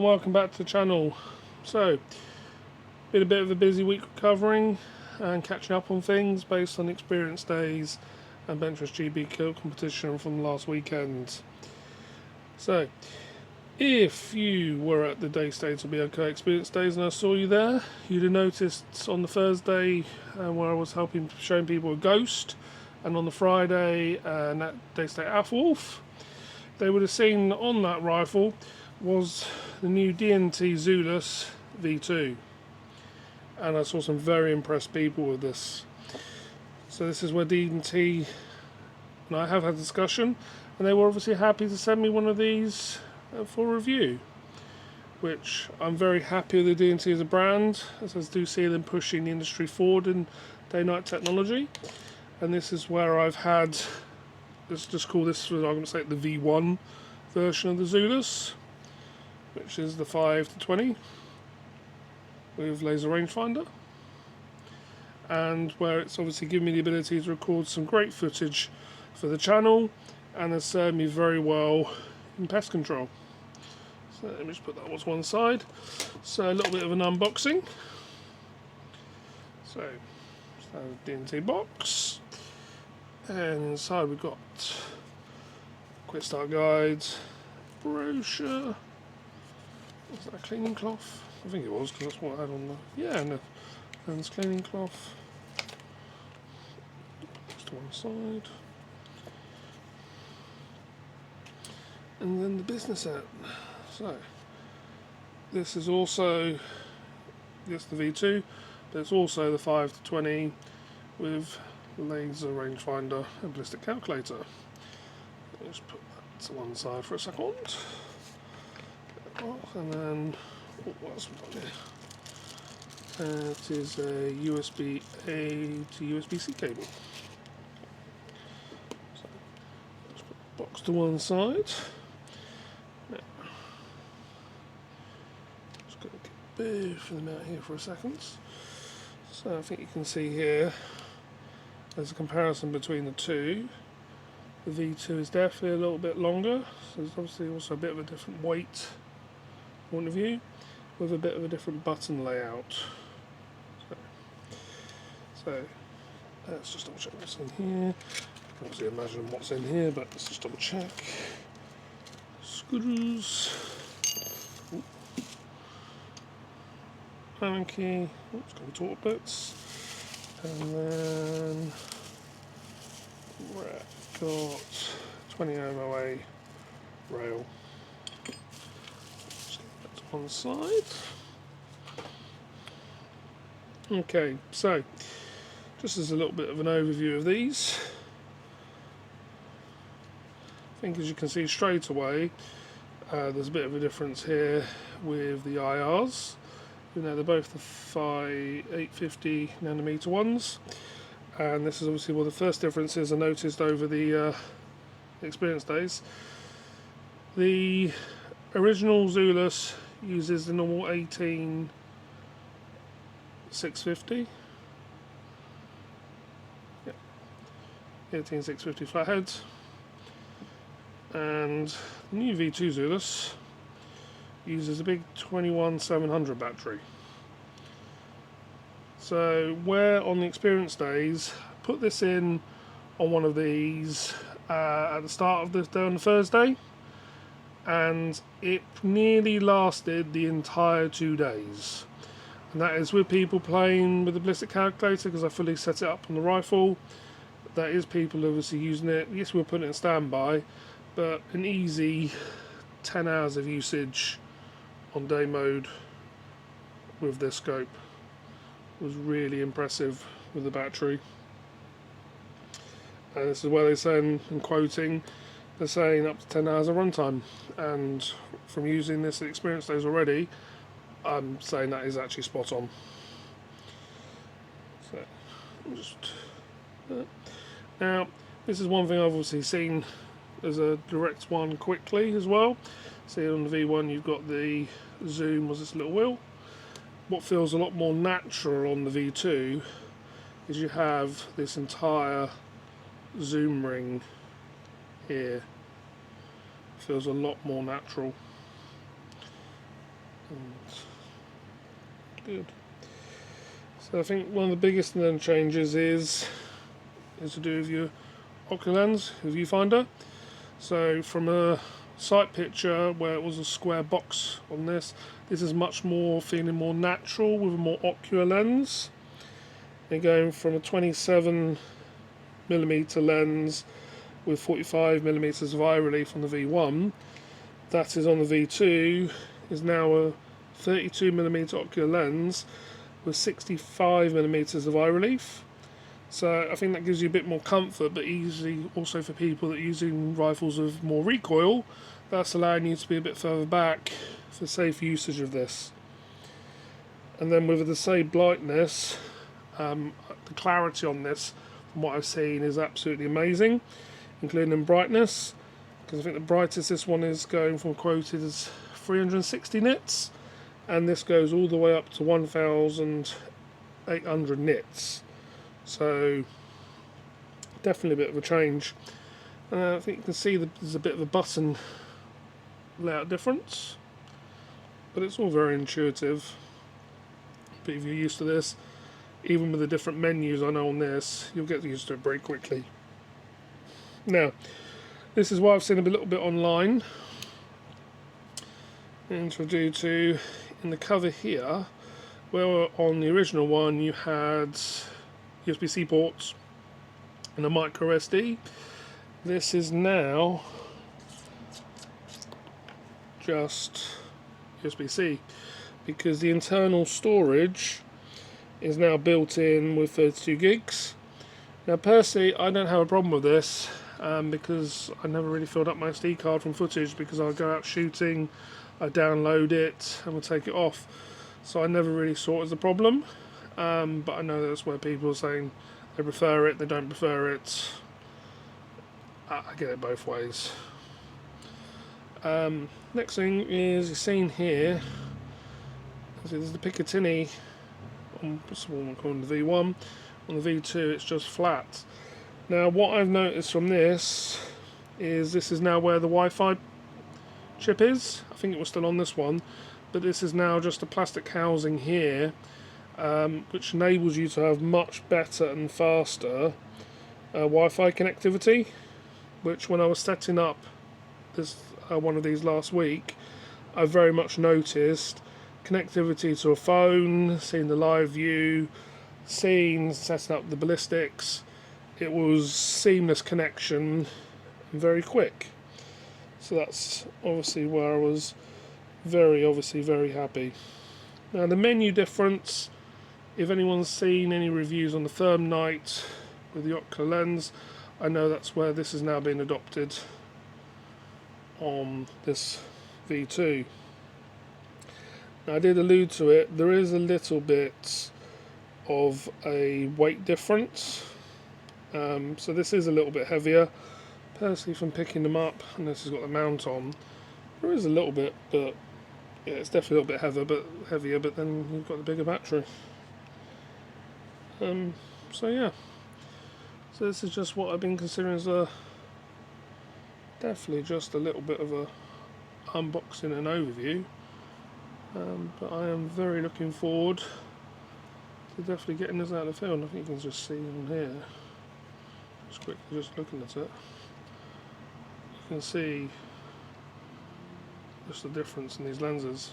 welcome back to the channel. So, been a bit of a busy week recovering and catching up on things based on experience days and Benchpress GB kill competition from last weekend. So, if you were at the Day States will be okay experience days and I saw you there, you'd have noticed on the Thursday where I was showing people a ghost, and on the Friday at Day State Alpha Wolf, they would have seen on that rifle was the new DNT Zulus V2, and I saw some very impressed people with this. So this is where DNT and I have had a discussion, and they were obviously happy to send me one of these for review, which I'm very happy with the DNT as a brand, as I do see them pushing the industry forward in day-night technology. And this is where I've had, let's just call this, for argument's sake, the V1 version of the Zulus, which is the 5-20 with laser rangefinder, and where it's obviously given me the ability to record some great footage for the channel and has served me very well in pest control. So let me just put that to one side. So a little bit of an unboxing. So DNT box, and inside we've got quick start guides, brochure. Was that a cleaning cloth? I think it was, because that's what I had on the... Yeah, no. And it's cleaning cloth. Just to one side. And then the business app. So, this is also... Yes, the V2, but it's also the 5-20 with laser rangefinder and ballistic calculator. Let's put that to one side for a second. And then, what else have we got here? It is a USB-A to USB-C cable. So, let's put the box to one side. Now, just going to get both of them out here for a second. So I think you can see here, there's a comparison between the two. The V2 is definitely a little bit longer, so there's obviously also a bit of a different weight point of view, with a bit of a different button layout. So let's just double check what's in here. Obviously imagine what's in here, but let's just double check. Screws, Allen key, it's got the torque bits, and then we've got 20 MOA rail. On the side. Okay, so just as a little bit of an overview of these, I think as you can see straight away, there's a bit of a difference here with the IRs. You know, they're both the 850 nanometer ones, and this is obviously one of the first differences I noticed over the experience days. The original Zulus uses the normal 18650. Yeah, 18650 flatheads, and the new V2 Zulus uses a big 21700 battery. So where on the experience days, put this in on one of these at the start of the day on the Thursday, and it nearly lasted the entire 2 days. And that is with people playing with the ballistic calculator, because I fully set it up on the rifle. That is people obviously using it. Yes, we're putting it in standby, but an easy 10 hours of usage on day mode with this scope was really impressive with the battery. And this is where they're saying, and quoting, they're saying up to 10 hours of runtime, and from using this at experience days already, I'm saying that is actually spot on. So, just now, this is one thing I've obviously seen as a direct one quickly as well. See, on the V1 you've got the zoom was this little wheel. What feels a lot more natural on the V2 is you have this entire zoom ring here. Feels a lot more natural. Good. So I think one of the biggest then changes is to do with your ocular lens, your viewfinder. So from a sight picture where it was a square box on this is much more feeling more natural with a more ocular lens. They're going from a 27mm lens with 45mm of eye relief on the V1. That is on the V2 is now a 32mm ocular lens with 65mm of eye relief. So I think that gives you a bit more comfort, but easily also for people that are using rifles with more recoil, that's allowing you to be a bit further back for safe usage of this. And then with the same brightness, the clarity on this, from what I've seen, is absolutely amazing, including in brightness, because I think the brightest this one is going from quoted as 360 nits, and this goes all the way up to 1,800 nits. So definitely a bit of a change. I think you can see there's a bit of a button layout difference, but it's all very intuitive. But if you're used to this, even with the different menus I know on this, you'll get used to it very quickly. Now, this is what I've seen a little bit online, and to do to in the cover here, where on the original one you had USB-C ports and a micro SD. This is now just USB-C, because the internal storage is now built in with 32 gigs. Now personally I don't have a problem with this, because I never really filled up my SD card from footage, because I'll go out shooting, I download it and we'll take it off, so I never really saw it as a problem. But I know that's where people are saying they prefer it, they don't prefer it. I get it both ways. Next thing is you're seeing here, there's the Picatinny on what I'm calling the V1. On the V2 it's just flat. Now what I've noticed from this is now where the Wi-Fi chip is. I think it was still on this one, but this is now just a plastic housing here, which enables you to have much better and faster Wi-Fi connectivity, which when I was setting up this one of these last week, I very much noticed connectivity to a phone, seeing the live view, setting up the ballistics. It was seamless connection and very quick. So that's obviously where I was very happy. Now the menu difference, if anyone's seen any reviews on the Thermite with the ocular lens, I know that's where this is now being adopted on this V2. Now I did allude to it, there is a little bit of a weight difference, so this is a little bit heavier. Personally, from picking them up, and this has got the mount on, there is a little bit, but yeah, it's definitely a little bit heavier, but then you've got the bigger battery. So yeah, so this is just what I've been considering as definitely just a little bit of a unboxing and overview, but I am very looking forward to definitely getting this out of the field. I think you can just see on here, just quickly just looking at it, you can see just the difference in these lenses.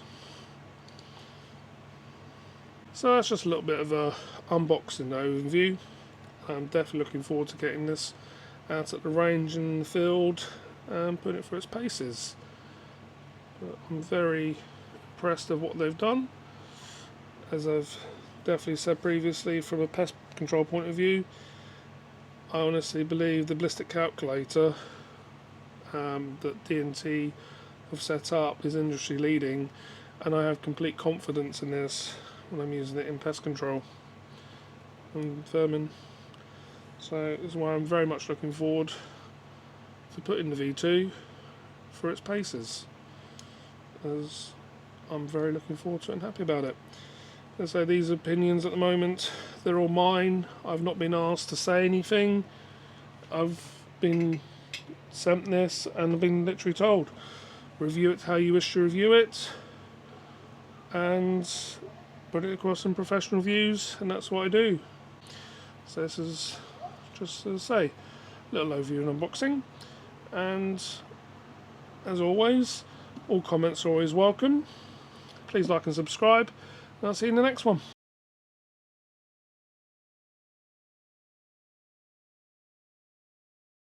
So that's just a little bit of a unboxing overview. I'm definitely looking forward to getting this out at the range in the field and putting it through its paces. But I'm very impressed of what they've done. As I've definitely said previously, from a pest control point of view, I honestly believe the ballistic calculator that DNT have set up is industry leading, and I have complete confidence in this when I'm using it in pest control and vermin. So this is why I'm very much looking forward to putting the V2 for its paces, as I'm very looking forward to it and happy about it. And so these opinions at the moment, they're all mine. I've not been asked to say anything. I've been sent this and I've been literally told, review it how you wish to review it. and put it across some professional views, and that's what I do. So this is just, as I say, a little overview and unboxing, and as always, all comments are always welcome. Please like and subscribe, and I'll see you in the next one.